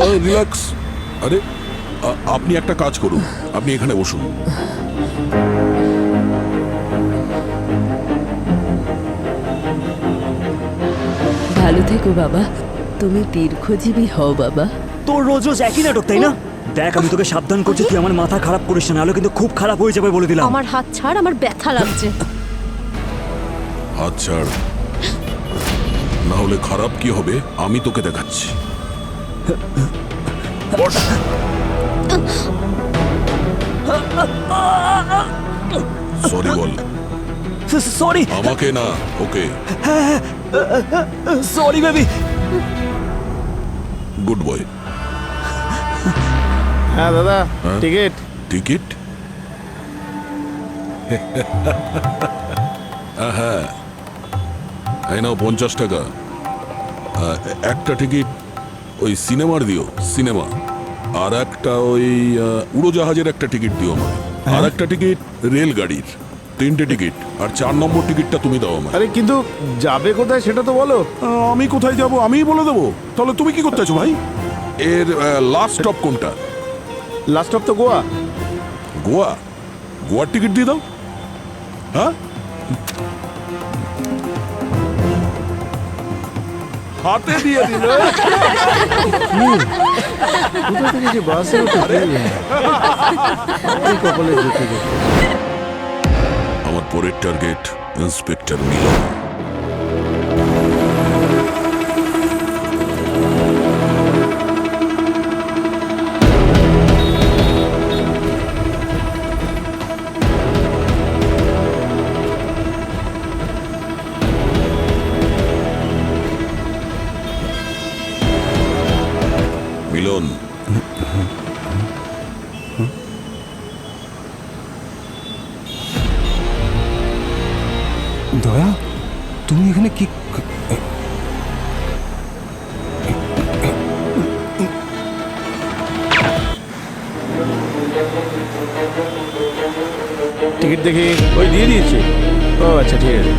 Relax. আরে আপনি একটা কাজ করুন, আপনি এখানে বসুন। ভালো থেকো বাবা, তুমি দীর্ঘজীবী হও বাবা। তোর রোজ রোজ একই নাটক, তাই না? দেখ, আমি তোকে সাবধান করছি, তুই আমার মাথা খারাপ করিস না, নাহলে কিন্তু খুব খারাপ হয়ে যাবে বলে দিলাম। আমার হাত ছাড়, আমার ব্যথা লাগছে। হাত ছাড়, না হলে খারাপ কি হবে আমি তোকে দেখাচ্ছি। বস। সরি বল। সরি। আমাকে না, okay. Sorry baby. Good boy. হ্যাঁ দাদা, টিকিট। টিকিট? হ্যাঁ, এই নাও 50 টাকা। একটা টিকিট ওই সিনেমার দিও, সিনেমা। আর একটা ওই উড়োজাহাজের একটা টিকিট দিও আমার। আর একটা টিকিট রেলগাড়ির। 3টে টিকিট। আর 4 নম্বর টিকিটটা তুমি দাও আমার। আরে কিন্তু যাবে কোথায় সেটা তো বলো। আমি কোথায় যাব আমিই বলে দেবো। তাহলে তুমি কি করতে আছো ভাই? এর লাস্ট স্টপ কোনটা? লাস্ট স্টপ তো গোয়া। গোয়া? গোয়ার টিকিট দিয়ে দাও। হ্যাঁ, হাতে দিয়ে দিল। কোথা থেকে যে বাসে কপালে যেতে যেতে। আমার পরের টার্গেট ইন্সপেক্টর মিলন। মিলন, দয়া, তুমি এখানে কি? টিকিট দেখি। ওই দিয়ে দিয়েছে। ও আচ্ছা, ঠিক আছে।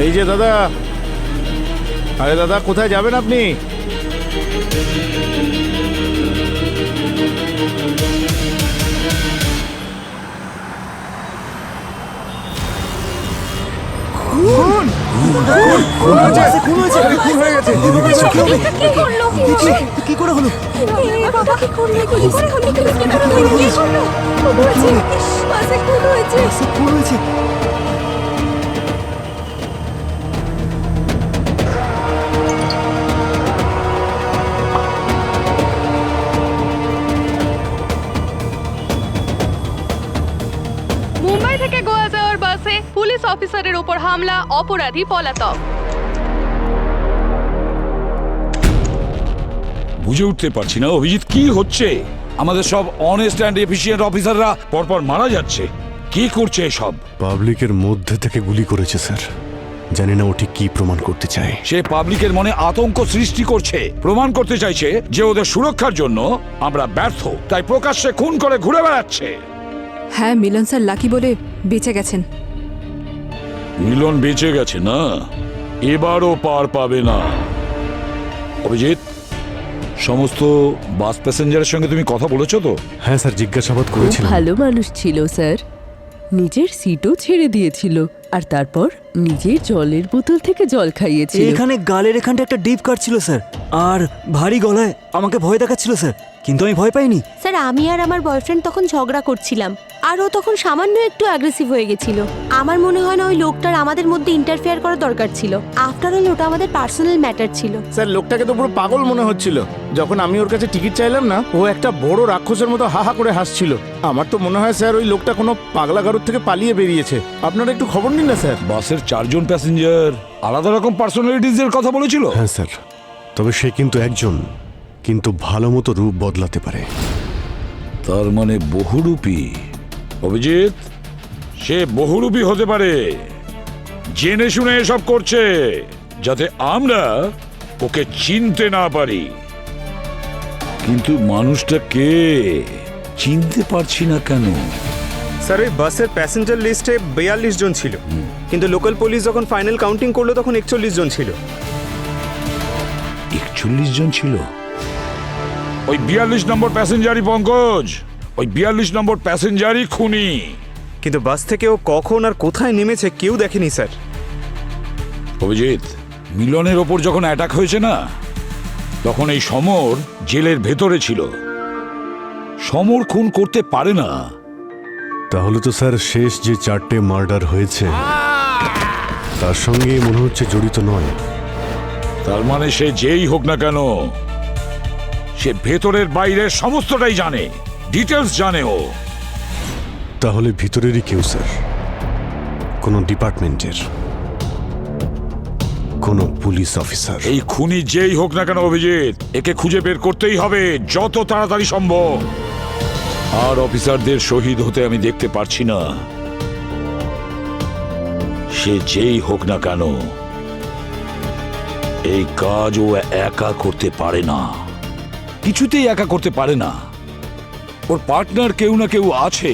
এই যে দাদা। আরে দাদা, কোথায় যাবেন আপনি? কি করে হলো? খুন হয়েছে। মুম্বাই থেকে গোয়া যাওয়ার বাসে পুলিশ অফিসারের উপর হামলা, অপরাধী পলাতক। বুঝে উঠতে পারছি না অভিজিৎ, কি হচ্ছে? আমাদের সব অনেস্ট অ্যান্ড এফিশিয়েন্ট অফিসাররা পরপর মারা যাচ্ছে। কি করছে সব? পাবলিকের মধ্যে থেকে গুলি করেছে স্যার। জানি না ওটি কি প্রমাণ করতে চায়। সে পাবলিকের মনে আতঙ্ক সৃষ্টি করছে, প্রমাণ করতে চাইছে যে ওদের সুরক্ষার জন্য আমরা ব্যর্থ, তাই প্রকাশ্যে খুন করে ঘুরে বেড়াচ্ছে। হ্যাঁ, মিলন স্যার লাকি বলে বেঁচে গেছেন। মিলন বেঁচে গেছে না? এবারও পার পাবে না। অভিজিৎ, সমস্ত বাস প্যাসেঞ্জারের সঙ্গে তুমি কথা বলেছো তো? হ্যাঁ স্যার, জিজ্ঞাসাবাদ খুব করেছিলাম। ভালো মানুষ ছিল স্যার, নিজের সিটও ছেড়ে দিয়েছিল, আর তারপর নিজের জলের বোতল থেকে জল খাইয়েছিল। এখানে গালের এখানটা একটা ডিপ কাট ছিল স্যার, আর ভারী গলায় আমাকে ভয় দেখাচ্ছিল স্যার, কিন্তু আমি ভয় পাইনি। স্যার, আমি আর আমার বয়ফ্রেন্ড তখন ঝগড়া করছিলাম, আর ও তখন সামান্য একটু অ্যাগ্রেসিভ হয়ে গেছিল। আমার মনে হয় না ওই লোকটার আমাদের মধ্যে ইন্টারফেয়ার করা দরকার ছিল। আফটার অল ওটা আমাদের পার্সোনাল ম্যাটার ছিল। স্যার, লোকটাকে তো পুরো পাগল মনে হচ্ছিল। যখন আমি ওর কাছে টিকিট চাইলাম না, ও একটা বড় রাক্ষসের মতো হা হা করে হাসছিল। আমার তো মনে হয় স্যার ওই লোকটা কোনো পাগলা গারুর থেকে পালিয়ে বেরিয়েছে। আপনারা একটু খবর নিন না স্যার। বাসের 4 জন প্যাসেঞ্জার আলাদা রকম পার্সোনালিটিজের কথা বলেছিল। হ্যাঁ স্যার, তবে সে কিন্তু একজন, কিন্তু ভালো মতো রূপ বদলাতে পারে। তার মানে বহুরূপী। অভিজিৎ, সে বহুরূপী হতে পারে, জেনে শুনে এসব করছে যাতে আমরা ওকে চিনতে না পারি। কিন্তু মানুষটা কে চিনতে পারছি না কেন। স্যার ওই বাসের প্যাসেঞ্জার লিস্টে 42 জন ছিল, কিন্তু লোকাল পুলিশ যখন ফাইনাল কাউন্টিং করলো তখন 41 জন ছিল। 41 জন ছিল? ওই 42 নম্বর প্যাসেঞ্জারই পঙ্কজ, ওই 42 নম্বর প্যাসেঞ্জারই খুনি। কিন্তু বাস থেকে ও কখন আর কোথায় নেমেছে কেউ দেখেনি স্যার। অভিজিৎ, মিলনের ওপর যখন অ্যাটাক হয়েছে না, তখন এই সমর জেলের ভেতরে ছিল। সমর খুন করতে পারে না। তাহলে তো স্যার শেষ যে 4টে মার্ডার হয়েছে তার সঙ্গে মনে হচ্ছে জড়িত নয়। তার মানে সে যেই হোক না কেন, সে ভেতরের বাইরের সমস্তটাই জানে, ডিটেলস জানে ও। তাহলে ভিতরেরই কেউ স্যার, কোনো ডিপার্টমেন্টের কোনো পুলিশ অফিসার। এই খুনি যেই হোক না কেন অভিজিৎ, একে খুঁজে বের করতেই হবে যত তাড়াতাড়ি সম্ভব। আর অফিসারদের শহীদ হতে আমি দেখতে পারছি না। সে যেই হোক না কেন, এই কাজ ও একা করতে পারে না, কিছুতেই একা করতে পারে না। ওর পার্টনার কেউ না কেউ আছে।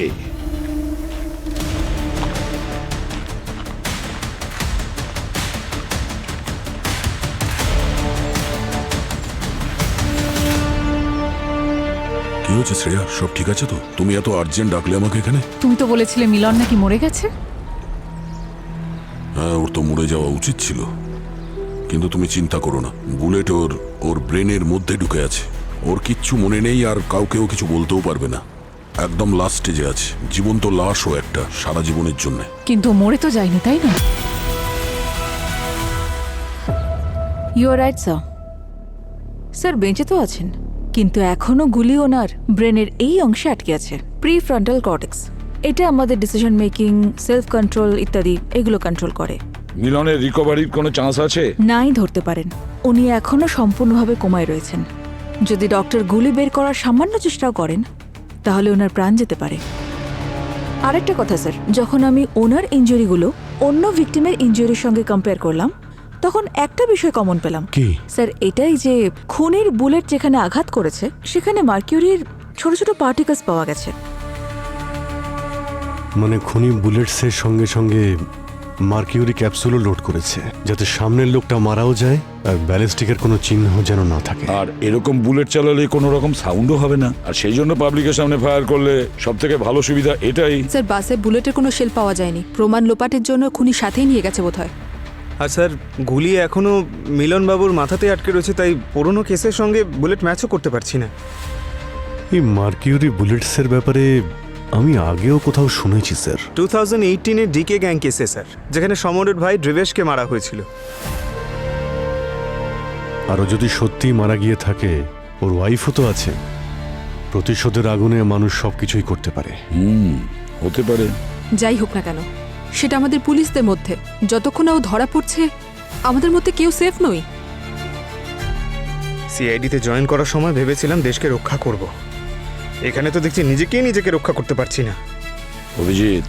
কি হচ্ছে শ্রেয়া, সব ঠিক আছে তো? তুমি এত আর্জেন্ট ডাকলে আমাকে এখানে? তুমি তো বলেছিলে মিলন নাকি মরে গেছে। হ্যাঁ, ওর তো মরে যাওয়া উচিত ছিল, কিন্তু তুমি চিন্তা করো না, বুলেট ওর ব্রেনের মধ্যে ঢুকে আছে। ওর কিচ্ছু মনে নেই, আর কাউকেও কিছু বলতেও পারবে না। একদম লাস্ট স্টেজে আছে, জীবন্ত লাশও একটা, সারা জীবনের জন্য। কিন্তু মরে তো যায়নি, তাই না? You are right sir. Sir বেঁচে তো আছেন, কিন্তু এখনো গুলি ওনার ব্রেনের এই অংশে আটকে আছে, প্রিফ্রন্টাল কর্টেক্স। এটা আমাদের ডিসিশন মেকিং, সেলফ কন্ট্রোল ইত্যাদি এগুলো কন্ট্রোল করে। মিলনের রিকভারির কোনো চান্স আছে? নাই ধরতে পারেন, উনি এখনো সম্পূর্ণভাবে কোমায় রয়েছেন। যদি ডক্টর গুলি বের করার সামান্য চেষ্টাও করেন তাহলে ওনার প্রাণ যেতে পারে। আরেকটা কথা স্যার, যখন আমি ওনার ইনজুরিগুলো অন্য ভিকটিমের ইনজুরির সঙ্গে কম্পেয়ার করলাম তখন একটা বিষয় কমন পেলাম। কি স্যার? এটাই যে খুনির বুলেট যেখানে আঘাত করেছে সেখানে মার্কিউরির ছোট ছোট পার্টিকেলস পাওয়া গেছে। মানে খুনি বুলেটসের সঙ্গে সঙ্গে মার্কিউরি ক্যাপসুলও লোড করেছে, যাতে সামনের লোকটা মারাও যায় আর ব্যালিস্টিকের কোনো চিহ্ন যেন না থাকে। আর এরকম বুলেট চালালে কোনো রকম সাউন্ডও হবে না, আর সেই জন্য পাবলিকের সামনে ফায়ার করলে সব থেকে ভালো সুবিধা এটাই। স্যার বাসে বুলেটের কোনো শেল পাওয়া যায়নি, প্রমাণ লোপাটের জন্য খুনি সাথেই নিয়ে গেছে বোধহয়। আর স্যার গুলি এখনো মিলন বাবুর মাথাতে আটকে রয়েছে, তাই পুরনো কেসের সঙ্গে বুলেট ম্যাচও করতে পারছি না। এই মার্কিউরি বুলেটসের ব্যাপারে আমি আগেও কোথাও শুনেছি স্যার। 2018-এ ডিকে গ্যাং কেসে স্যার, যেখানে সমরের ভাই ড্রিবেশকে মারা হয়েছিল। আরও যদি সত্যিই মারা গিয়ে থাকে, ওর ওয়াইফও তো আছে। প্রতিশোধের আগুনে মানুষ সবকিছুই করতে পারে। হতে পারে। যাই হোক না কেন, সেটা আমাদের পুলিশদের মধ্যে। যতক্ষণ না ও ধরা পড়ছে আমাদের মধ্যে কেউ সেফ নই। সিআইডিতে জয়েন করার সময় ভেবেছিলাম দেশকে রক্ষা করব, এখানে তো দেখছি নিজেকে রক্ষা করতে পারছি না। অভিজিৎ,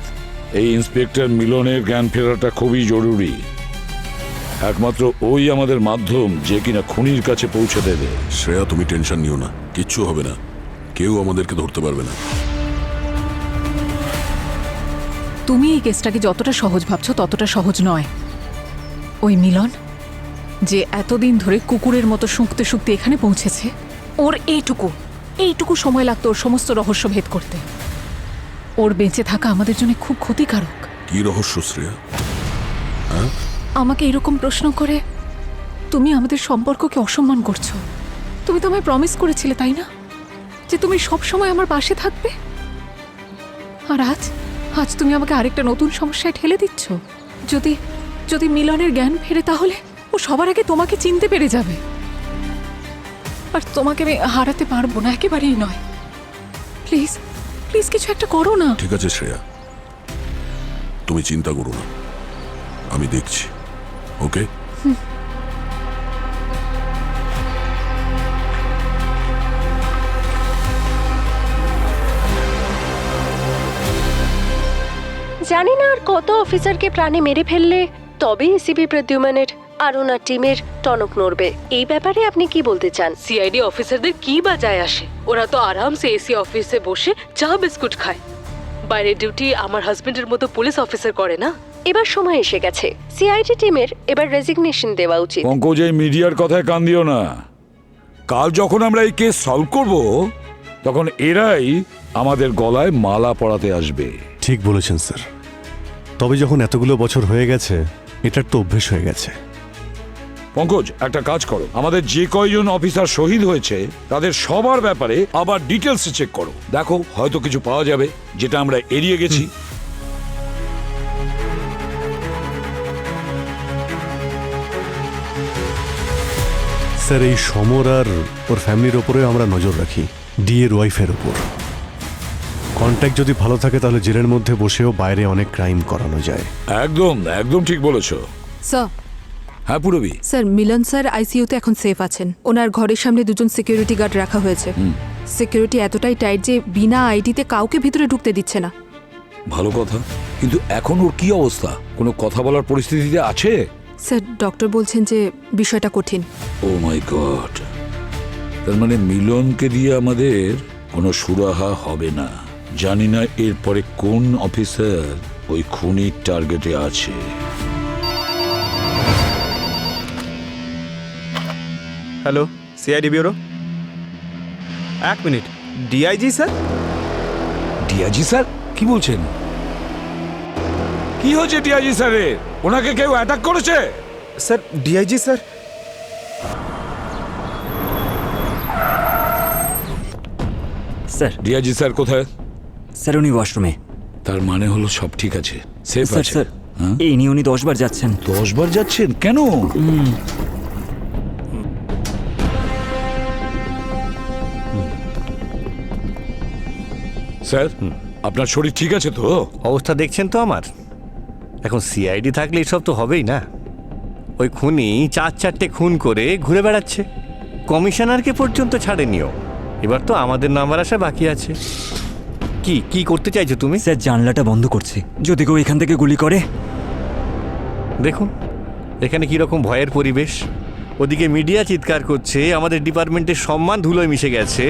এই ইন্সপেক্টর মিলনের জ্ঞান ফেরাটা খুবই জরুরি। একমাত্র ওই আমাদের মাধ্যম যে কিনা খুনির কাছে পৌঁছে দেবে। শ্রেয়া, তুমি টেনশন নিও না, কিচ্ছু হবে না, কেউ আমাদেরকে ধরতে পারবে না। তুমি এই কেসটাকে যতটা সহজ ভাবছো ততটা সহজ নয়। ওই মিলন যে এতদিন ধরে কুকুরের মতো শুঁকতে শুঁকতে এখানে পৌঁছেছে, ওর এইটুকু সময় লাগতো ওর সমস্ত রহস্য ভেদ করতে। ওর বেঁচে থাকা আমাদের জন্য খুব ক্ষতিকারক। কি রহস্য শ্রেয়া? আমাকে এরকম প্রশ্ন করে তুমি আমাদের সম্পর্ককে অসম্মান করছো। তুমি তো আমায় প্রমিস করেছিলে, তাই না, যে তুমি সব সময় আমার পাশে থাকবে? আর আজ তুমি আমাকে আরেকটা নতুন সমস্যায় ঠেলে দিচ্ছ। যদি মিলনের জ্ঞান ফেরে তাহলে ও সবার আগে তোমাকে চিনতে পেরে যাবে, আর তোমাকে আমি হারাতে পারবো না, একেবারেই নয়। প্লিজ কিছু একটা করো না। ঠিক আছে শ্রেয়া, তুমি চিন্তা করো না, আমি দেখছি। ওকে? জানি না আর কত অফিসারকে প্রাণে মেরে ফেললে তবে এসিপি প্রদ্যুম্নের আর ওনার টিমের টনক নড়বে। এই ব্যাপারে আপনি কি বলতে চান? সিআইডি অফিসারদের কি বা যায় আসে? ওরা তো আরামসে এসি অফিসে বসে চা বিস্কুট খায়। বাইরের ডিউটি আমার হাজবেন্ডের মতো পুলিশ অফিসার করে না। এবার সময় এসে গেছে, সিআইডি টিমের এবার রেজিগনেশন দেওয়া উচিত। পঙ্কজ, এই মিডিয়ার কথায় কান দিও না। কাল যখন আমরা এই কেস সলভ করব তখন এরাই আমাদের গলায় মালা পরাতে আসবে। ঠিক বলেছেন স্যার, তবে যখন এতগুলো বছর হয়ে গেছে এটার তো অভ্যেস হয়ে গেছে। পঙ্কজ, একটা কাজ করো, আমাদের যে কয়জন অফিসার শহীদ হয়েছে তাদের সবার ব্যাপারে আবার ডিটেলস চেক করো। দেখো, হয়তো কিছু পাওয়া যাবে যেটা আমরা এড়িয়ে গেছি। স্যার, এই সমর আর ওর ফ্যামিলির ওপরেও আমরা নজর রাখি, ডিএর ওয়াইফের ওপর। কন্ট্যাক্ট যদি ভালো থাকে তাহলে জেলের মধ্যে বসেও বাইরে অনেক ক্রাইম করানো যায়। একদম একদম ঠিক বলেছো। স্যার, হ্যাঁ পুরবি। স্যার মিলন স্যার আইসিইউতে এখন সেফ আছেন। ওনার ঘরের সামনে দুজন সিকিউরিটি গার্ড রাখা হয়েছে। সিকিউরিটি এতটাই টাইট যে বিনা আইডিতে কাউকে ভিতরে ঢুকতে দিচ্ছে না। ভালো কথা, কিন্তু এখন ওর কি অবস্থা? কোনো কথা বলার পরিস্থিতিতে আছে? স্যার, ডক্টর বলছেন যে বিষয়টা কঠিন। ও মাই গড, তার মানে মিলনকে দিয়ে আমাদের কোনো সুরাহা হবে না। জানি না এরপরে কোন অফিসার ওই খুনির টার্গেটে আছে। Hello, CID bureau. এক মিনিট, ডিআইজি স্যার? ডিআইজি স্যার কি বলছেন? কি হয়েছে ডিআইজি স্যারের? ওনাকে কেউ অ্যাটাক করেছে? Sir, DIG sir. Sir, DIG sir কোথায়? স্যার উনি ওয়াশরুমে। তার মানে হলো সব ঠিক আছে, সেফ স্যার আছে। স্যার, হ্যাঁ? এই নিয়ে উনি 10 বার যাচ্ছেন। 10 বার যাচ্ছেন কেন? স্যার, আপনার শরীর ঠিক আছে তো? অবস্থা দেখছেন তো আমার। এখন সিআইডি থাকলে এসব তো হবেই না। ওই খুনি 4-4টে খুন করে ঘুরে বেড়াচ্ছে, কমিশনারকে পর্যন্ত ছাড়েনিও। এবার তো আমাদের নাম্বার আসা বাকি আছে। কি কি করতে চাইছো তুমি? স্যার, জানলাটা বন্ধ করছি, যদি কেউ এখান থেকে গুলি করে। দেখুন এখানে কীরকম ভয়ের পরিবেশ। ওদিকে মিডিয়া চিৎকার করছে আমাদের ডিপার্টমেন্টের সম্মান ধুলোয় মিশে গেছে,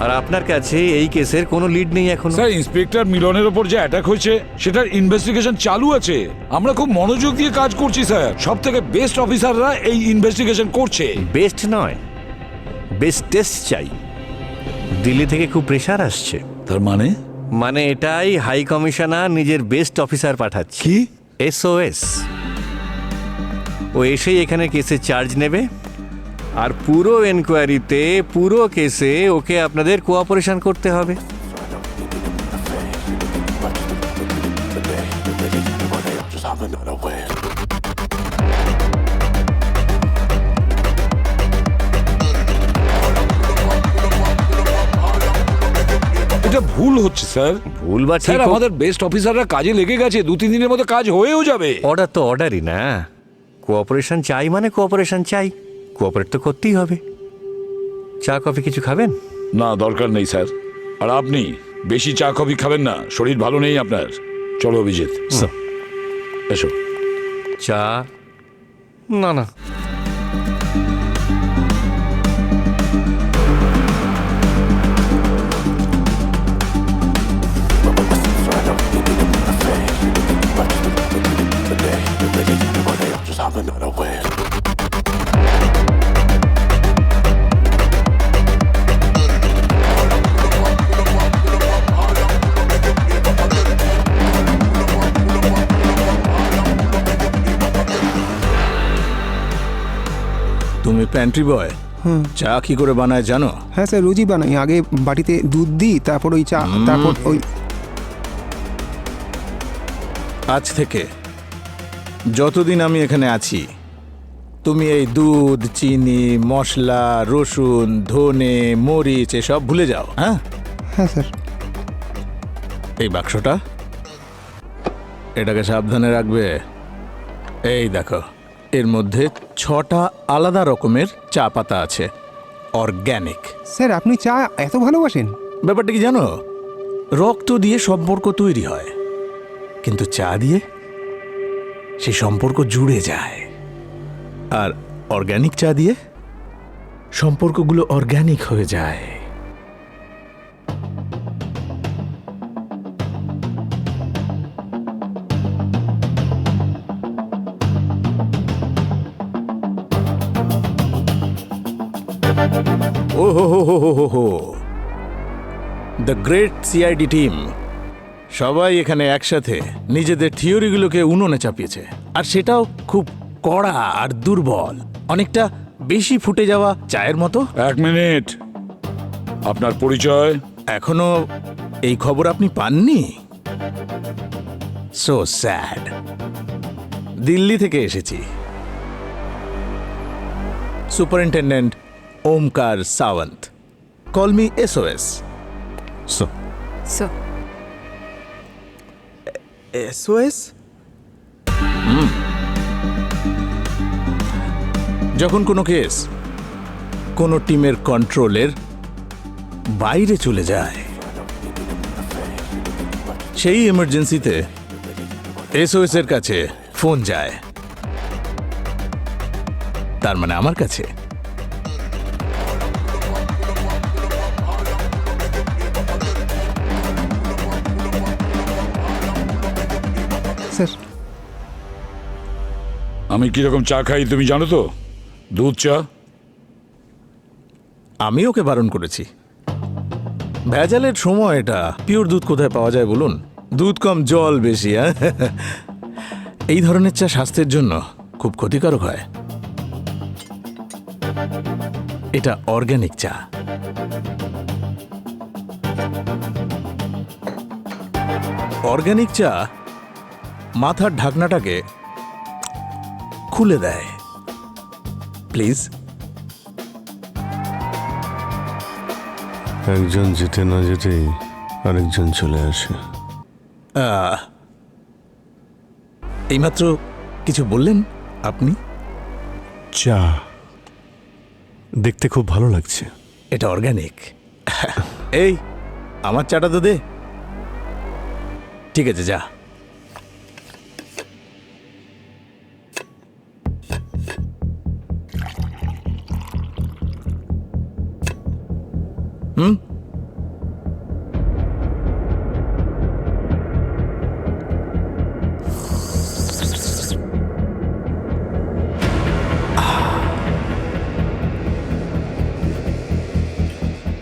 আর আপনার কাছে এই কেসের কোনো লিড নেই এখন। স্যার, ইন্সপেক্টর মিলনের ওপর যে অ্যাটাক হয়েছে সেটার ইনভেস্টিগেশন চালু আছে। আমরা খুব মনোযোগ দিয়ে কাজ করছি স্যার। সব থেকে বেস্ট অফিসাররা এই ইনভেস্টিগেশন করছে। বেস্ট নয়, বেস্টেস্ট চাই। দিল্লি থেকে খুব প্রেশার আসছে। তার মানে? মানে এটাই হাই কমিশনার নিজের বেস্ট অফিসার পাঠাচ্ছে। কি? SOS। ও এসেই এখানে কেসে চার্জ নেবে, আর পুরো এনকোয়ারিতে পুরো কেসে ওকে আপনাদের কোঅপারেশন করতে হবে। এটা ভুল হচ্ছে স্যার। ভুল বা ঠিক স্যার, হোক, আমাদের বেস্ট অফিসাররা কাজে লেগে গেছে। 2-3 দিনের মধ্যে কাজ হয়েও যাবে। অর্ডার তো অর্ডারই না। কোঅপারেশন চাই মানে কোঅপারেশন চাই, কোঅপারেট তো করতেই হবে। চা কফি কিছু খাবেন? না, দরকার নেই স্যার। আর আপনি বেশি চা কফি খাবেন না, শরীর ভালো নেই আপনার। চলো অভিজিৎ, এসো। চা? না না, তুমি প্যান্ট্রি বয়, চা কি করে বানায় জানো? হ্যাঁ স্যার, রোজই বানাই। আগে বাটিতে দুধ দিই, তারপর ওই চা, তারপর ওই। আজ থেকে যতদিন আমি এখানে আছি তুমি এই দুধ, চিনি, মশলা, রসুন, ধনে, মরিচ এসব ভুলে যাও। হ্যাঁ হ্যাঁ স্যার। এই বাক্সটা, এটাকে সাবধানে রাখবে। এই দেখো, এর মধ্যে 6টা আলাদা রকমের চা পাতা আছে, অর্গ্যানিক। স্যার, আপনি চা এত ভালোবাসেন? ব্যাপারটা কি জানো? রক্ত দিয়ে সম্পর্ক তৈরি হয়, কিন্তু চা দিয়ে সেই সম্পর্ক জুড়ে যায়। আর অর্গানিক চা দিয়ে সম্পর্কগুলো অর্গানিক হয়ে যায়। ও হো দ্য গ্রেট সিআইডি টিম সবাই এখানে একসাথে নিজেদের থিওরিগুলোকে উনুনে চাপিয়েছে, আর সেটাও খুব কড়া আর দুর্বল, অনেকটা বেশি ফুটে যাওয়া চায়ের মতো। 1 মিনিট, আপনার পরিচয়? এখনো এই খবর আপনি পাননি? So sad. দিল্লি থেকে এসেছি, superintendent Omkar Sawant. Call me SOS। SOS? যখন কোনো কেস কোনো টিমের কন্ট্রোলের বাইরে চলে যায়, সেই এমার্জেন্সিতে SOS এর কাছে ফোন যায়, তার মানে আমার কাছে। স্যার, আমি কিরকম চা খাই তুমি জানো তো? দুধ চা। আমি ওকে বারণ করেছি। ভেজালের সময় এটা, পিওর দুধ কোথায় পাওয়া যায় বলুন? দুধ কম জল বেশি। এই ধরনের চা স্বাস্থ্যের জন্য খুব ক্ষতিকারক হয়। এটা অর্গানিক চা। অর্গানিক চা মাথার ঢাকনাটাকে খুলে দেয়। প্লিজ। একজন যেতে না যেতেই আরেকজন চলে আসে। এইমাত্র কিছু বললেন আপনি? চা দেখতে খুব ভালো লাগছে। এটা অর্গানিক। এই আমার চাটা তো দে। ঠিক আছে, যা।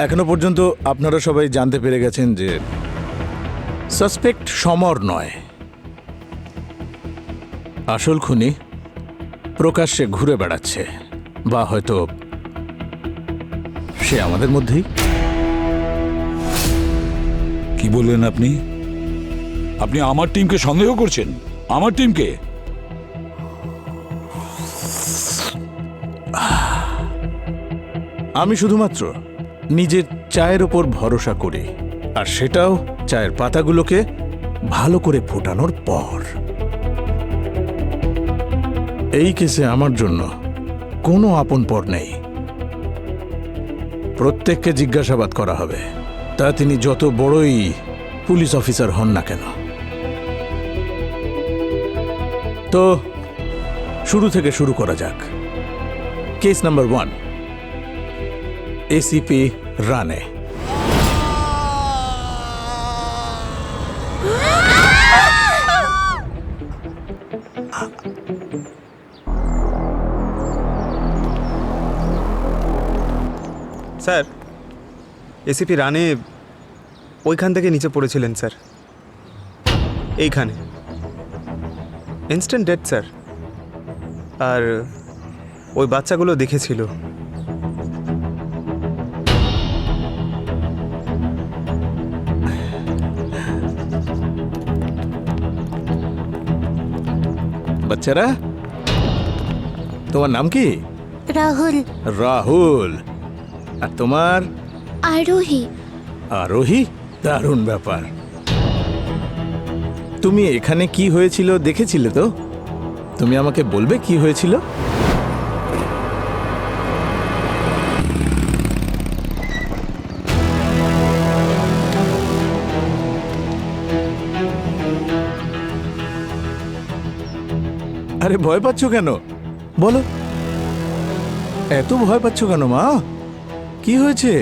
এখনো পর্যন্ত আপনারা সবাই জানতে পেরে গেছেন যে সাসপেক্ট সমর নয়, আসল খুনি প্রকাশ্যে ঘুরে বেড়াচ্ছে, বা হয়তো সে আমাদের মধ্যেই। কি বললেন আপনি? আপনি আমার টিমকে সন্দেহ করছেন? আমার টিমকে? আমি শুধুমাত্র নিজের চায়ের ওপর ভরসা করি, আর সেটাও চায়ের পাতাগুলোকে ভালো করে ফোটানোর পর। এই কেসে আমার জন্য কোনো আপনপর নেই। প্রত্যেককে জিজ্ঞাসাবাদ করা হবে, তা তিনি যত বড়ই পুলিশ অফিসার হন না কেন। তো শুরু থেকে শুরু করা যাক। কেস নাম্বার 1, ACP রানে। স্যার, ACP রানে ওইখান থেকে নিচে পড়েছিলেন স্যার, এইখানে। Instant death sir. আর ওই বাচ্চাগুলো দেখেছিল। বাচ্চারা, তোমার নাম কি? রাহুল। রাহুল। আর তোমার? আরোহী। আরোহী? দারুণ ব্যাপার। তুমি এখানে কি হয়েছিল দেখেছিলে তো? তুমি আমাকে বলবে কি হয়েছিল? আরে ভয় পাচ্ছ কেন? বলো। এত ভয় পাচ্ছ কেন মা? কি হয়েছে?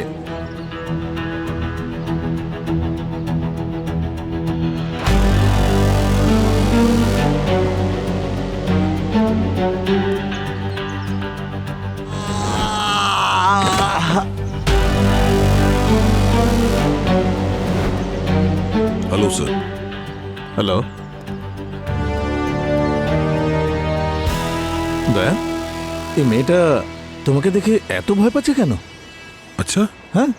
Hello sir. হ্যালো দয়া, এই মেয়েটা তোমাকে দেখে এত ভয় পাচ্ছে কেন? আচ্ছা, হ্যাঁ,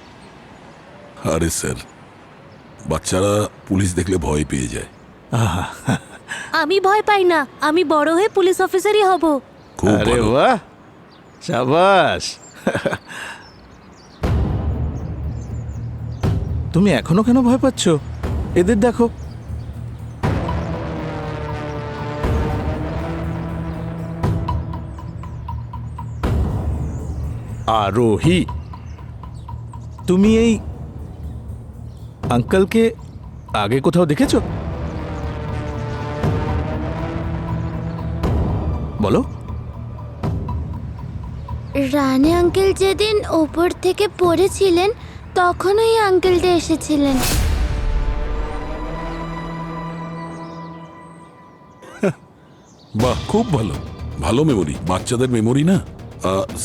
আরে স্যার, বাচ্চারা পুলিশ দেখলে ভয় পেয়ে যায়। আমি ভয় পাই না, আমি বড় হয়ে পুলিশ অফিসারই হব। খুব আরে ভালো। বাহ, শাবাশ। তুমি এখনো কেন ভয় পাচ্ছ? এদের দেখো। আরোহী, তুমি এই আঙ্কেলকে আগে কোথাও দেখেছো? বলো। রানে আঙ্কেল যেদিন ওপর থেকে পড়েছিলেন তখন ওই আঙ্কেলটা এসেছিলেন। বাহ, খুব ভালো, ভালো মেমোরি। বাচ্চাদের মেমোরি না।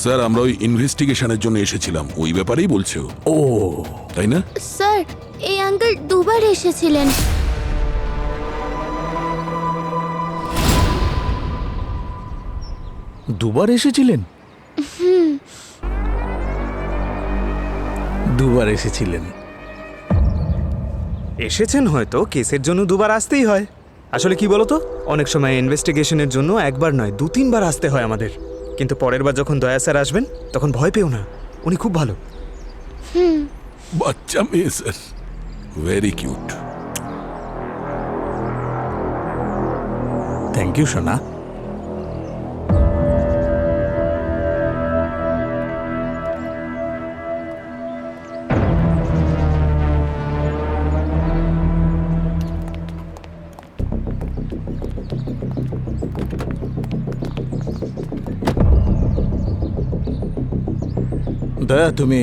স্যার, আমরা ওই ইনভেস্টিগেশনের জন্য এসেছিলাম, ওই ব্যাপারেই বলছে ও। ও তাই না? স্যার, এই আঙ্কেল দুবার এসেছিলেন। দুবার এসেছিলেন? দুবার এসেছিলেন? এসেছেন হয়তো, কেসের জন্য দুবার আসতেই হয়। আসলে কি বলতো, অনেক সময় ইনভেস্টিগেশনের জন্য একবার নয় 2-3 বার আসতে হয় আমাদের। কিন্তু পরের বার যখন দয়া স্যার আসবেন তখন ভয় পেও না, উনি খুব ভালো। বাচ্চা মেয়ে sir, very cute. Thank you সোনা। দয়া, তুমি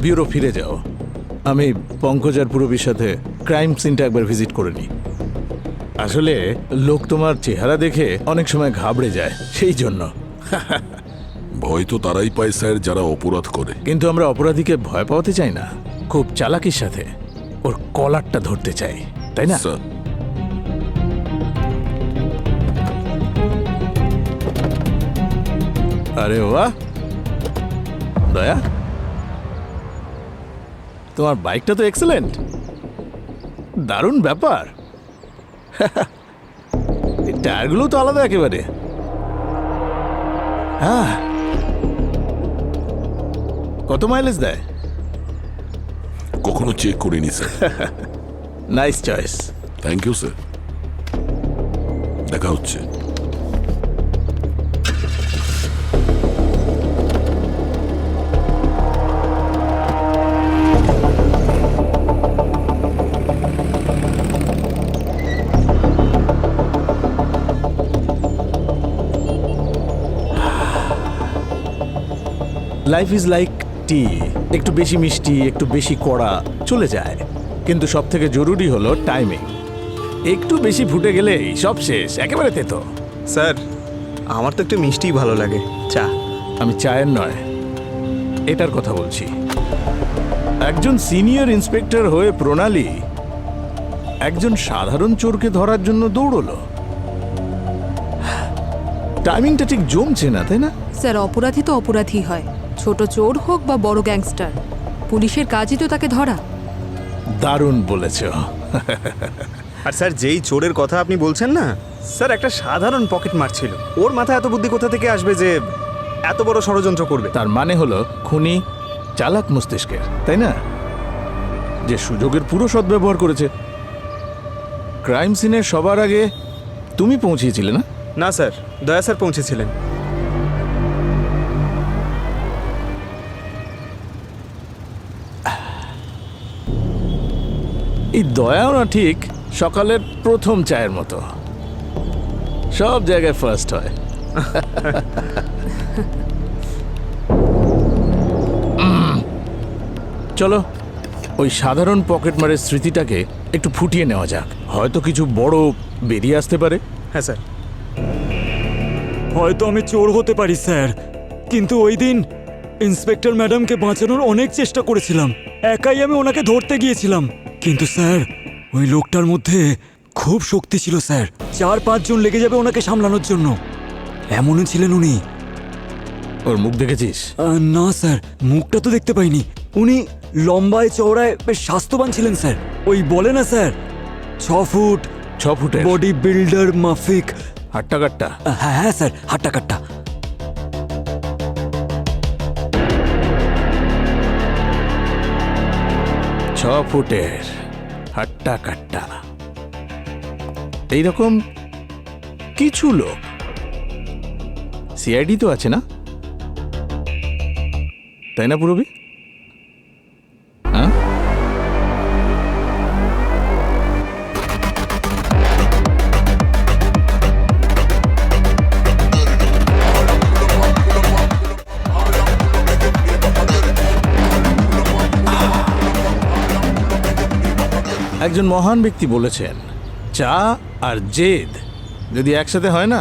ব্যুরো ফিরে যাও। আমি পঙ্কজ আর পুরবীর সাথে ক্রাইম সিনটা একবার ভিজিট করে নিই। আসলে লোক তোমার চেহারা দেখে অনেক সময় ঘাবড়ে যায়, সেই জন্য। ভয় তো তারাই পায় স্যার যারা অপরাধ করে। কিন্তু আমরা অপরাধীকে ভয় পাওয়াতে চাই না, খুব চালাকির সাথে ওর কলারটা ধরতে চাই, তাই না? স্যার, আরে বাহ দয়া, তোমার বাইকটা তো এক্সেলেন্ট, দারুণ ব্যাপার। এই টায়ারগুলো তো আলাদা একেবারে। হ্যাঁ, কত মাইলেজ দেয়? কখনো চেক করিনি sir. Nice choice. Thank you sir, দেখা হচ্ছে। লাইফ ইজ লাইক টি, একটু বেশি মিষ্টি, একটু বেশি কড়া, চলে যায়। কিন্তু সব থেকে জরুরি হলো টাইমিং। একটু বেশি ফুটে গেলেই সব শেষ, একেবারে তেতো। স্যার, আমার তো একটু মিষ্টিই ভালো লাগে। চা? আমি চায়ের নয়, এটার কথা বলছি। একজন সিনিয়র ইন্সপেক্টর হয়ে প্রণালী একজন সাধারণ চোরকে ধরার জন্য দৌড়লো। টাইমিংটা ঠিক জমছে না, তাই না? স্যার, অপরাধী তো অপরাধী হয়, ছোট চোর হোক বা বড় গ্যাংস্টার, পুলিশের কাজই তো তাকে ধরা। দারুণ বলেছ। আর স্যার, যেই চোরের কথা আপনি বলছেন না, স্যার একটা সাধারণ পকেট মার ছিল, ওর মাথায় এত বুদ্ধি কোথা থেকে আসবে যে এত বড় ষড়যন্ত্র করবে? তার মানে হলো খুনি চালাক মস্তিষ্কের, তাই না? যে সুযোগের পুরো সদ্ব্যবহার করেছে। ক্রাইম সিনের সবার আগে তুমি পৌঁছিয়েছিলে না? না স্যার, দয়া স্যার পৌঁছেছিলেন। এই দয়াও না ঠিক সকালের প্রথম চায়ের মতো, সব জায়গায় ফার্স্ট হয়। চলো ওই সাধারণ পকেটমারের স্মৃতিটাকে একটু ফুটিয়ে নেওয়া যাক, হয়তো কিছু বড় বেরিয়ে আসতে পারে। হ্যাঁ স্যার। হয়তো আমি চোর হতে পারি স্যার, কিন্তু ওই দিন ইন্সপেক্টর ম্যাডামকে বাঁচানোর অনেক চেষ্টা করেছিলাম। একাই আমি ওনাকে ধরতে গিয়েছিলাম, কিন্তু স্যার ওই লোকটার মধ্যে খুব শক্তি ছিল স্যার। 4-5 জন লেগে যাবে ওনাকে সামলানোর জন্য, এমনই ছিলেন উনি। ওর মুখ দেখেছিস? না স্যার, মুখটা তো দেখতে পাইনি। উনি লম্বায় চওড়ায় বেশ স্বাস্থ্যবান ছিলেন স্যার। ওই বলে না স্যার 6 ফুট, 6 ফুটের বডি বিল্ডার মাফিক। হাট্টা কাট্টা? হ্যাঁ হ্যাঁ স্যার, হাট্টা কাট্টা। ছ ফুটের হাট্টা কাট্টা এইরকম কিছু লোক সিআইডি তো আছে না, তাই না পুরবি? হ্যাঁ, একজন মহান ব্যক্তি বলেছেন, চা আর জেদ যদি একসাথে হয় না,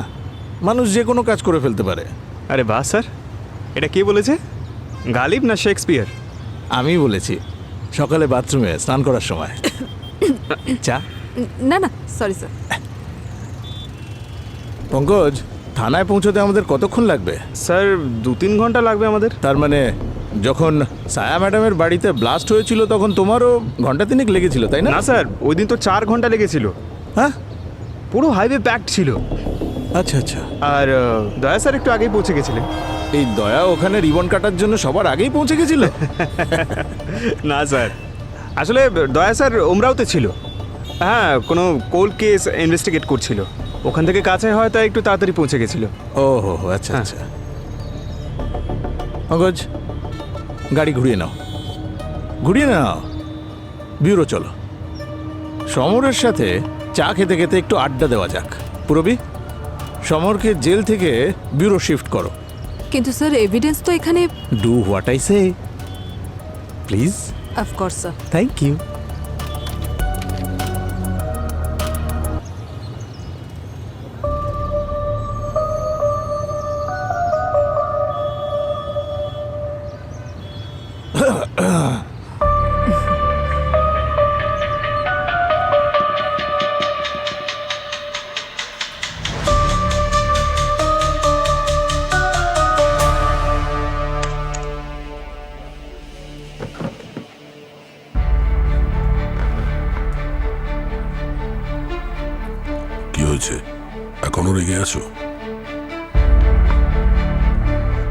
মানুষ যে কোনো কাজ করে ফেলতে পারে। আরে বাহ স্যার, এটা কে বলেছে? গালিব না শেক্সপিয়ার? আমি বলেছি, সকালে বাথরুমে স্নান করার সময়। চা? না না, সরি স্যার। পঙ্কজ, থানায় পৌঁছতে আমাদের কতক্ষণ লাগবে? স্যার 2-3 ঘন্টা লাগবে আমাদের। তার মানে যখন সায়া ম্যাডামের বাড়িতে ব্লাস্ট হয়েছিল তখন তোমারও ঘন্টা 3 লেগেছিল, তাই না? না স্যার, ওই দিন তো 4 ঘন্টা লেগেছিল। হ্যাঁ, পুরো হাইওয়ে প্যাকড ছিল। আচ্ছা আচ্ছা। আর দয়া স্যার একটু আগেই পৌঁছে গেছিলেন। এই দয়া ওখানে রিবন কাটার জন্য সবার আগেই পৌঁছে গেছিল? না স্যার, আসলে দয়া স্যার ওমরাওতে ছিল। হ্যাঁ, কোনো কোল্ড কেস ইনভেস্টিগেট করছিল। ওখান থেকে কাছে হয় তাই একটু তাড়াতাড়ি পৌঁছে গেছিল। ও হো, আচ্ছা আচ্ছা। পঙ্কজ, গাড়ি ঘুরিয়ে নাও, ঘুরিয়ে নাও। ব্যুরো চলো, সমরের সাথে চা খেতে খেতে একটু আড্ডা দেওয়া যাক। পুরবি, সমরকে জেল থেকে ব্যুরো শিফট করো। কিন্তু স্যার এভিডেন্স তো এখানে। Do what I say please. Of course sir. Thank you. কি হয়েছে, এখনো রেগে আছো?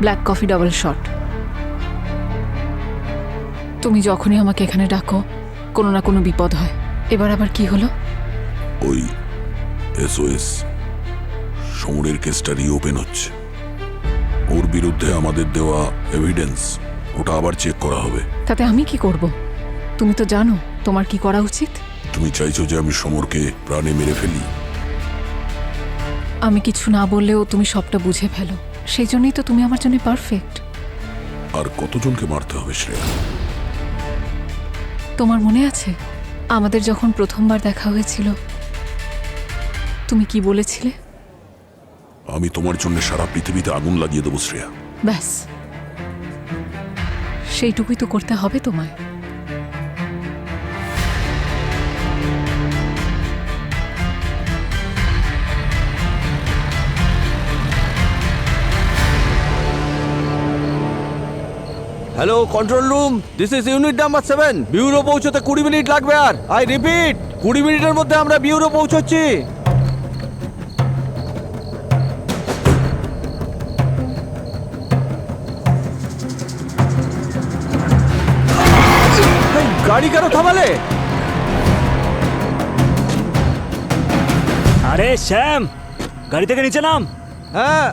Black coffee double shot. তুমি যখনই আমাকে এখানে ডাকো কোনো না কোনো বিপদ হয়। এবার আবার কি হলো? ওই এসওএস সমরের কেসটা রিওপেন হচ্ছে। ওর বিরুদ্ধে আমাদের দেওয়া এভিডেন্স ওটা আবার চেক করা হবে। তাতে আমি কি করব? তুমি তো জানো তোমার কি করা উচিত। তুমি চাইছো যে আমি সমরকে প্রাণে মেরে ফেলি? আমি কিছু না বললেও তুমি সবটা বুঝে ফেলো, সেই জন্যই তো তুমি আমার জন্য পারফেক্ট। আর কতজনকে মারতে হবে শ্রেয়া? তোমার মনে আছে আমাদের যখন প্রথমবার দেখা হয়েছিল তুমি কি বলেছিলে? আমি তোমার জন্য সারা পৃথিবীতে আগুন লাগিয়ে দেবো শ্রেয়া। ব্যাস, সেইটুকুই তো করতে হবে তোমায়। Hello control room, this is unit number 7। Bureau পৌঁছতে 20 মিনিট লাগবে। আর আই রিপিট, 20 মিনিটের মধ্যে আমরা বিউরো পৌঁছচ্ছি। গাড়ি কেন থামালে? আরে শ্যাম, গাড়ি থেকে নিচে নাম। হ্যাঁ,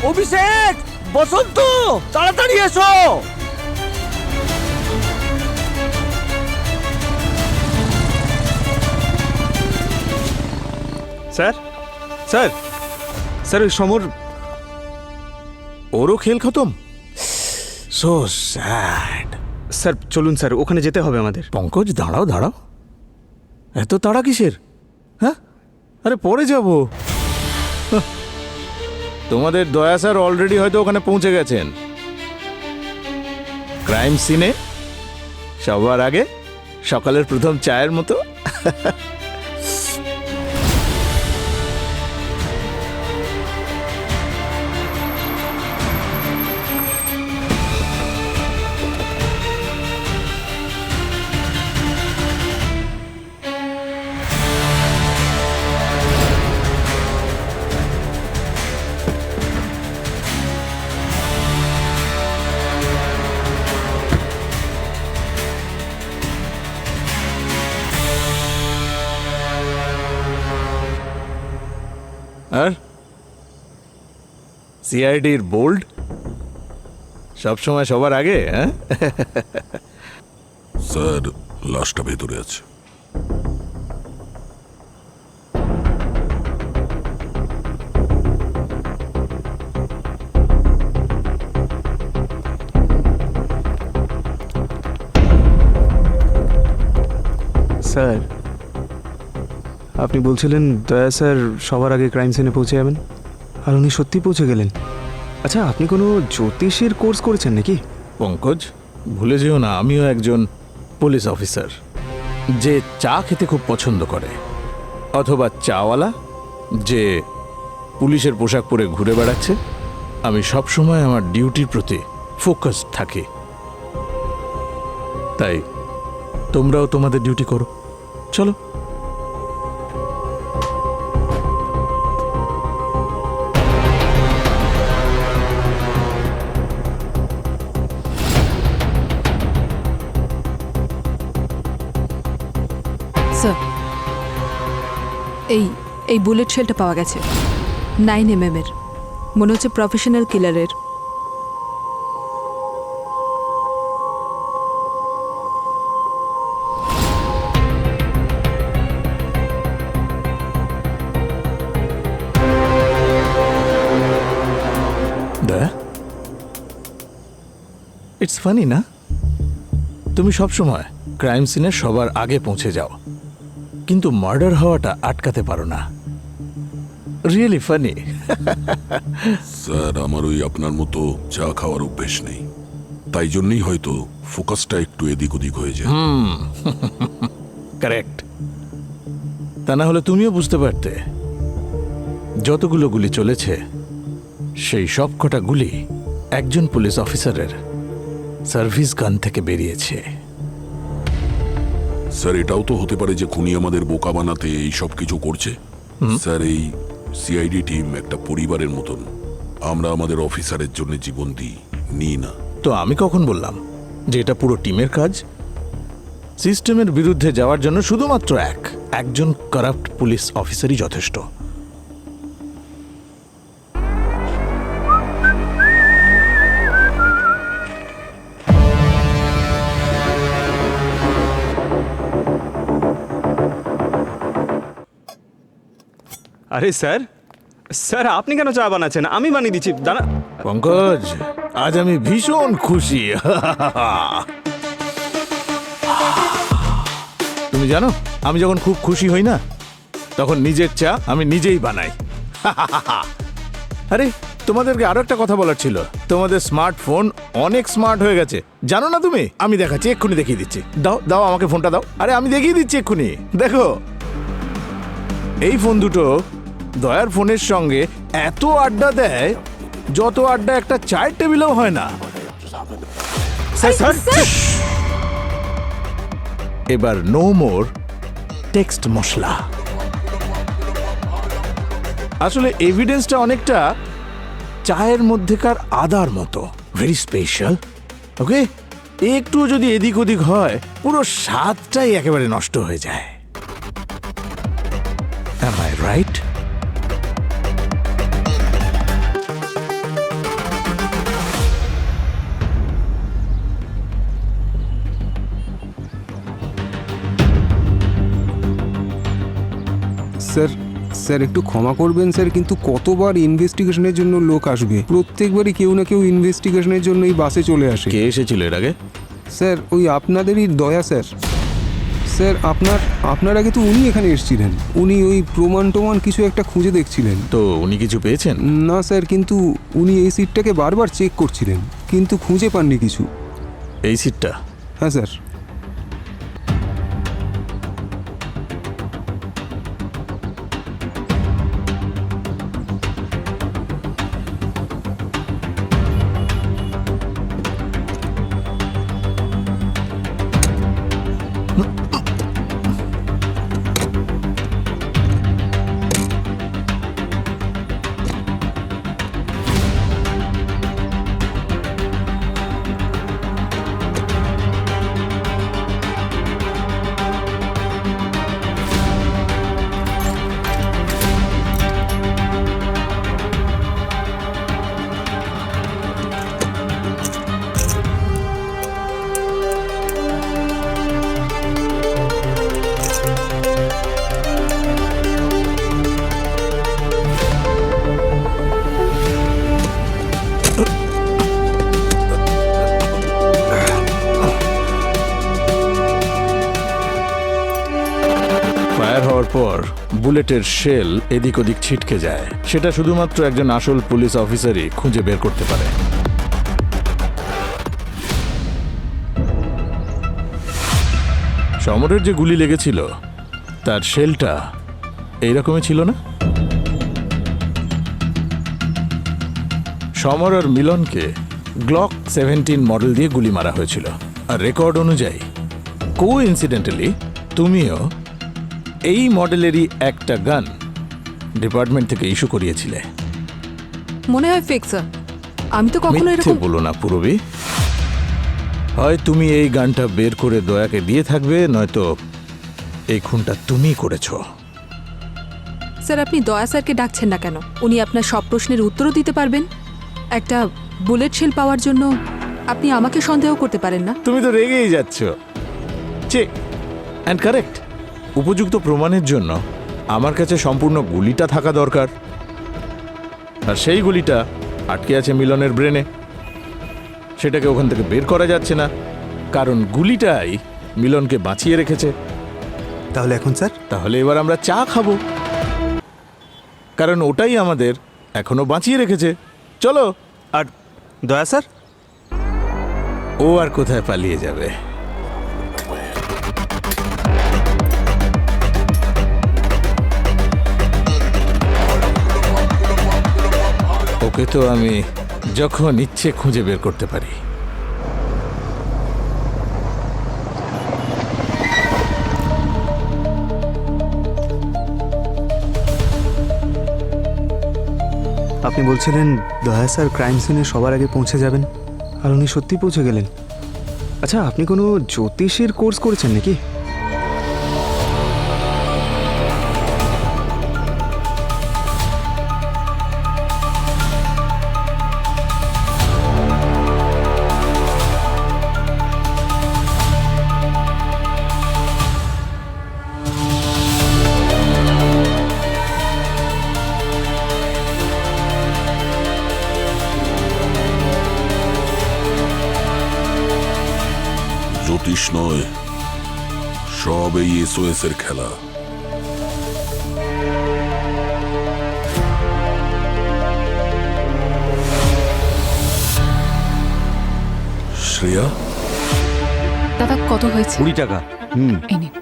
অভিষেক, বসন্ত, তাড়াতাড়ি এসো। স্যার স্যার স্যার ওই সমর ওরও খেল খতম। So sad. স্যার চলুন স্যার, ওখানে যেতে হবে আমাদের। পঙ্কজ দাঁড়াও দাঁড়াও, এত তাড়া কিসের? হ্যাঁ, আরে পরে যাব। তোমাদের দয়া স্যার অলরেডি হয়তো ওখানে পৌঁছে গেছেন। ক্রাইম সিনে সবার আগে সকালের প্রথম চায়ের মতো। আর সিআইডির বোল্ড সবসময় সবার আগে। হ্যাঁ স্যার, লাশটা ভেতরে আছে। স্যার আপনি বলছিলেন দয়া স্যার সবার আগে ক্রাইম সিনে পৌঁছে যাবেন, আর উনি সত্যি পৌঁছে গেলেন। আচ্ছা, আপনি কোনো জ্যোতিষের কোর্স করেছেন নাকি? পঙ্কজ, ভুলে যেও না আমিও একজন পুলিশ অফিসার যে চা খেতে খুব পছন্দ করে, অথবা চাওয়ালা যে পুলিশের পোশাক পরে ঘুরে বেড়াচ্ছে। আমি সবসময় আমার ডিউটির প্রতি ফোকাস থাকি। তাই তোমরাও তোমাদের ডিউটি করো। চলো। স্যার, এই বুলেট শেলটা পাওয়া গেছে 9mm এর, মনে হচ্ছে প্রফেশনাল কিলারের। ইটস ফানি না, তুমি সবসময় ক্রাইম সিনে সবার আগে পৌঁছে যাও, কিন্তু মার্ডার হওয়াটা আটকাতে পারো না। Really funny. স্যার, আমার ওই আপনার মতো চা খাওয়ার অভ্যেস নেই, তাই জন্যই হয়তো ফোকাসটা একটু এদিক ওদিক হয়ে যায়। কারেক্ট। তা না হলে তুমিও বুঝতে পারতে যতগুলো গুলি চলেছে সেই সব কটা গুলি একজন পুলিশ অফিসারের সার্ভিস গান থেকে বেরিয়েছে। স্যার, এটাও তো হতে পারে যে খুনি আমাদের বোকা বানাতে এই সব কিছু করছে। স্যার, এই সিআইডি টিম একটা পরিবারের মতন। আমরা আমাদের অফিসারের জন্য জীবন নিই না। তো আমি কখন বললাম যে এটা পুরো টিমের কাজ? সিস্টেমের বিরুদ্ধে যাওয়ার জন্য শুধুমাত্র একজন কারাপ্ট পুলিশ অফিসারই যথেষ্ট। আরে স্যার, স্যার আপনি কেন চা বানাচ্ছেন? আমি বানিয়ে দিচ্ছি। দাঁড়া পঙ্কজ, আজ আমি ভীষণ খুশি। তুমি জানো, আমি যখন খুব খুশি হই না, তখন নিজের চা আমি নিজেই বানাই। আরে তোমাদেরকে আরো একটা কথা বলার ছিল। তোমাদের স্মার্টফোন অনেক স্মার্ট হয়ে গেছে, জানো না তুমি? আমি দেখাচ্ছি, এক্ষুনি দেখিয়ে দিচ্ছি। দাও দাও আমাকে ফোনটা দাও। আরে আমি দেখিয়ে দিচ্ছি এক্ষুনি, দেখো। এই ফোন দুটো দয়ার ফোনের সঙ্গে এত আড্ডা দেয় যত আড্ডা একটা চায়ের টেবিলেও হয় না। এবার নো মোর টেক্সট মশলা। আসলে এভিডেন্সটা অনেকটা চায়ের মধ্যেকার আদার মতো, ভেরি স্পেশাল। ওকে, একটু যদি এদিক ওদিক হয় পুরো স্বাদটাই একেবারে নষ্ট হয়ে যায়। Am I right? Sir sir একটু ক্ষমা করবেন স্যার, কিন্তু কতবার ইনভেস্টিগেশনের জন্য লোক আসবে? প্রত্যেকবারই কেউ না কেউ ইনভেস্টিগেশনের জন্য এই বাসে চলে আসে। কে এসেছিল এর আগে? স্যার ওই আপনাদেরই দয়া স্যার। স্যার আপনার আগে তো উনি এখানে এসেছিলেন, উনি ওই প্রমাণ কিছু একটা খুঁজে দেখছিলেন। তো উনি কিছু পেয়েছেন? না স্যার, কিন্তু উনি এই সিটটাকে বারবার চেক করছিলেন কিন্তু খুঁজে পাননি কিছু। এই সিটটা? হ্যাঁ স্যার। ফায়ার হওয়ার পর বুলেটের শেল এদিক ওদিক ছিটকে যায়, সেটা শুধুমাত্র একজন আসল পুলিশ অফিসারই খুঁজে বের করতে পারে। সমরের যে গুলি লেগেছিল তার শেলটা এইরকমই ছিল না? সমর আর মিলনকে গ্লক 17 মডেল দিয়ে গুলি মারা হয়েছিল, আর রেকর্ড অনুযায়ী কোইন্সিডেন্টালি তুমিও এই মডেলেরই একটা গান ডিপার্টমেন্ট থেকে ইস্যু করিয়েছিলে। মনে হয় ফেক স্যার, আমি তো কখনো মিথ্যে এরকম। বলো না পুরবী, হয় তুমি এই গানটা বের করে দয়াকে দিয়ে থাকবে, নয়তো এই খুনটা তুমিই করেছো। স্যার আপনি দয়া স্যারকে ডাকছেন না কেন? উনি আপনার সব প্রশ্নের উত্তরও দিতে পারবেন। একটা বুলেট শেল পাওয়ার জন্য আপনি আমাকে সন্দেহ করতে পারেন না। তুমি তো রেগেই যাচ্ছ। Check and correct. উপযুক্ত প্রমাণের জন্য আমার কাছে সম্পূর্ণ গুলিটা থাকা দরকার, আর সেই গুলিটা আটকে আছে মিলনের ব্রেনে। সেটাকে ওখান থেকে বের করা যাচ্ছে না, কারণ গুলিটাই মিলনকে বাঁচিয়ে রেখেছে। তাহলে এখন স্যার? তাহলে এবার আমরা চা খাবো, কারণ ওটাই আমাদের এখনো বাঁচিয়ে রেখেছে। চলো। আর দয়া স্যার? ও আর কোথায় পালিয়ে যাবে? ওকে তো আমি যখন ইচ্ছে খুঁজে বের করতে পারি। আপনি বলছিলেন দয়া স্যার ক্রাইম সিনে সবার আগে পৌঁছে যাবেন, আর উনি সত্যি পৌঁছে গেলেন। আচ্ছা, আপনি কোনো জ্যোতিষের কোর্স করেছেন নাকি? জ্যোতিষ নয়, সব এই এসওএস এর খেলা। শ্রেয়া, দাদা কত হয়েছে? 20 টাকা। এই নিন।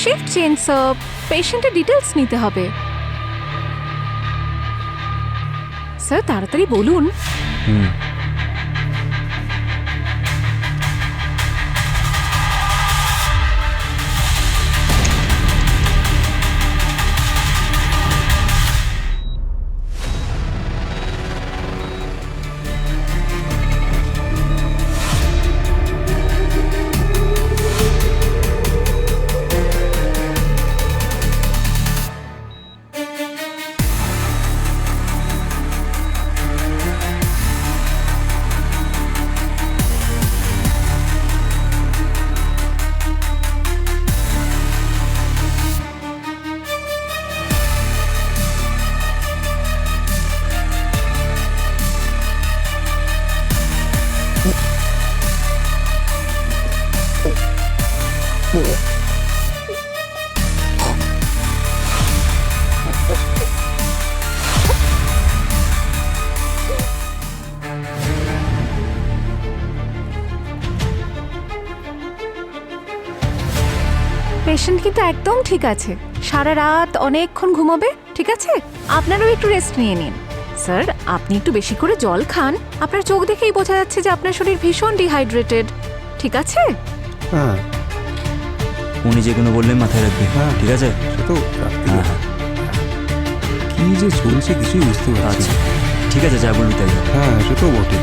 শিফট চেঞ্জ স্যার, পেশেন্টের ডিটেলস নিতে হবে। স্যার তাড়াতাড়ি বলুন। পেশেন্ট কিন্তু একদম ঠিক আছে, সারা রাত অনেকক্ষণ ঘুমাবে, ঠিক আছে? আপনারাও একটু রেস্ট নিয়ে নিন। স্যার আপনি একটু বেশি করে জল খান, আপনার চোখ দেখেই বোঝা যাচ্ছে যে আপনার শরীর ভীষণ ডিহাইড্রেটেড, ঠিক আছে? হ্যাঁ, উনি যেগুলো বললেন মাথায় রাখবে, ঠিক আছে? সে তো হ্যাঁ, কি যে চলছে কিছুই বুঝতে পারছি। আচ্ছা ঠিক আছে, যা বলবি তাই। হ্যাঁ, সে তো বটে।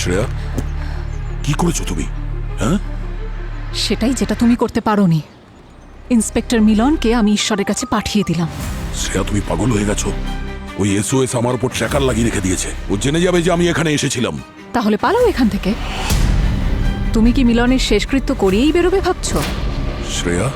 শ্রেয়া, কি করেছো তুমি? হ্যাঁ, সেটাই যেটা তুমি করতে পারোনি। ইন্সপেক্টর মিলনকে আমি ঈশ্বরের কাছে পাঠিয়ে দিলাম। শ্রেয়া তুমি পাগল হয়ে গেছো। ওই এসওএস আমার উপর ট্র্যাকার লাগিয়ে রেখে দিয়েছে। ও জেনে যাবে যে আমি এখানে এসেছিলাম। তাহলে পালাও এখান থেকে। তুমি কি মিলনের শেষকৃত্য করিয়েই বেরোবে ভাবছো? শ্রেয়া,